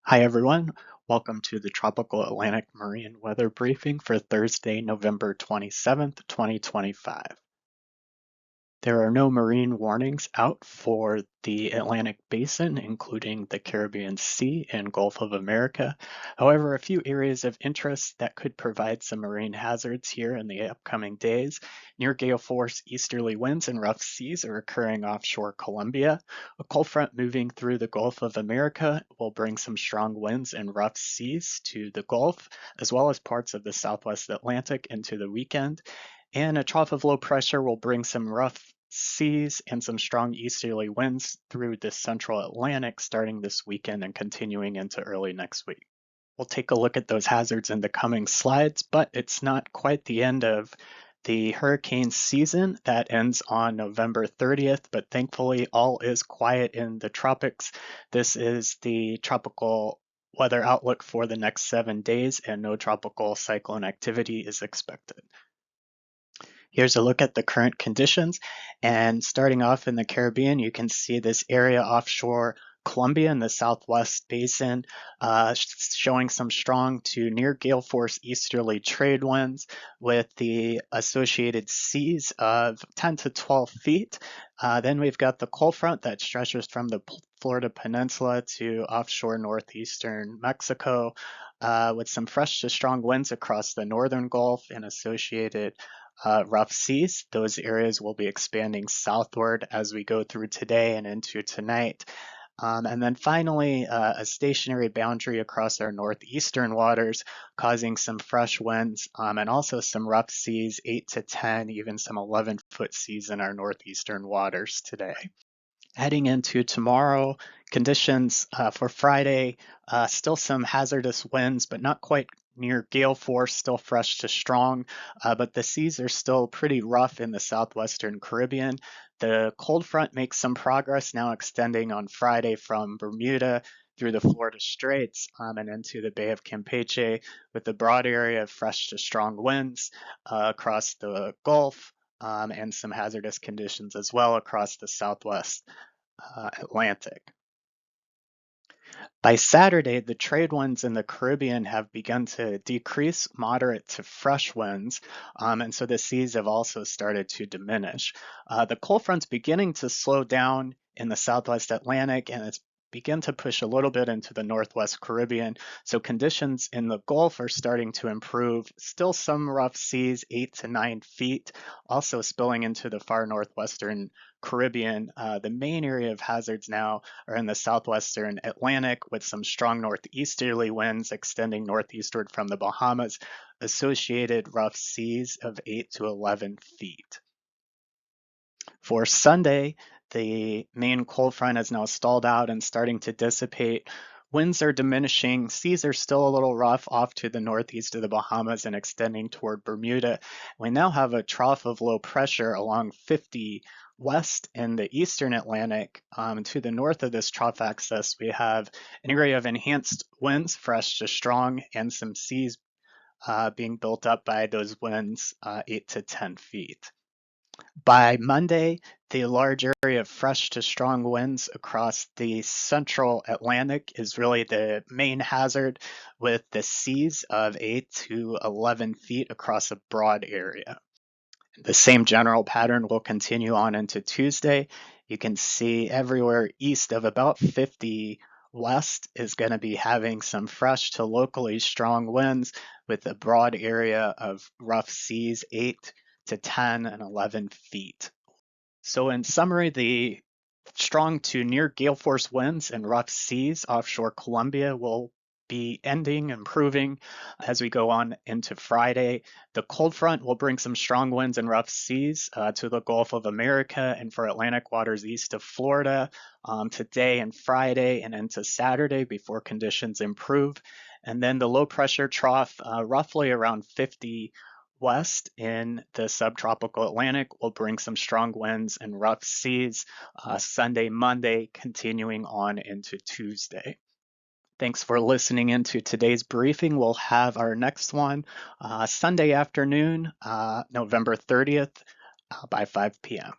Hi everyone, welcome to the Tropical Atlantic Marine Weather Briefing for Thursday, November 27th, 2025. There are no marine warnings out for the Atlantic Basin, including the Caribbean Sea and Gulf of America. However, a few areas of interest that could provide some marine hazards here in the upcoming days. Near gale force easterly winds and rough seas are occurring offshore Colombia. A cold front moving through the Gulf of America will bring some strong winds and rough seas to the Gulf, as well as parts of the Southwest Atlantic into the weekend. And a trough of low pressure will bring some rough seas and some strong easterly winds through the central Atlantic starting this weekend and continuing into early next week. We'll take a look at those hazards in the coming slides, but it's not quite the end of the hurricane season. That ends on November 30th, but thankfully all is quiet in the tropics. This is the tropical weather outlook for the next 7 days, and no tropical cyclone activity is expected. Here's a look at the current conditions, and starting off in the Caribbean, you can see this area offshore Colombia in the southwest basin showing some strong to near gale force easterly trade winds with the associated seas of 10 to 12 feet. Then we've got the cold front that stretches from the Florida Peninsula to offshore northeastern Mexico with some fresh to strong winds across the northern Gulf and associated rough seas. Those areas will be expanding southward as we go through today and into tonight. And then finally, a stationary boundary across our northeastern waters, causing some fresh winds and also some rough seas, 8 to 10, even some 11-foot seas in our northeastern waters today. Heading into tomorrow, conditions for Friday, still some hazardous winds, but not quite near gale force, still fresh to strong, but the seas are still pretty rough in the southwestern Caribbean. The cold front makes some progress now extending on Friday from Bermuda through the Florida Straits and into the Bay of Campeche with a broad area of fresh to strong winds across the Gulf and some hazardous conditions as well across the southwest Atlantic. By Saturday, the trade winds in the Caribbean have begun to decrease, moderate to fresh winds, and so the seas have also started to diminish. The cold front's beginning to slow down in the Southwest Atlantic, and it's begin to push a little bit into the Northwest Caribbean. So conditions in the Gulf are starting to improve. Still some rough seas, 8 to 9 feet, also spilling into the far northwestern Caribbean. The main area of hazards now are in the southwestern Atlantic with some strong northeasterly winds extending northeastward from the Bahamas, associated rough seas of 8 to 11 feet. For Sunday, the main cold front is now stalled out and starting to dissipate. Winds are diminishing. Seas are still a little rough off to the northeast of the Bahamas and extending toward Bermuda. We now have a trough of low pressure along 50 west in the eastern Atlantic. To the north of this trough axis, we have an area of enhanced winds, fresh to strong, and some seas being built up by those winds 8 to 10 feet. By Monday, the large area of fresh to strong winds across the central Atlantic is really the main hazard, with the seas of 8 to 11 feet across a broad area. The same general pattern will continue on into Tuesday. You can see everywhere east of about 50 west is going to be having some fresh to locally strong winds with a broad area of rough seas, 8 to 10 and 11 feet. So in summary, the strong to near gale force winds and rough seas offshore Colombia will be ending, improving as we go on into Friday. The cold front will bring some strong winds and rough seas to the Gulf of America and for Atlantic waters east of Florida today and Friday and into Saturday before conditions improve. And then the low pressure trough, roughly around 50 west in the subtropical Atlantic, will bring some strong winds and rough seas Sunday, Monday, continuing on into Tuesday. Thanks for listening into today's briefing. We'll have our next one Sunday afternoon, November 30th by 5 p.m.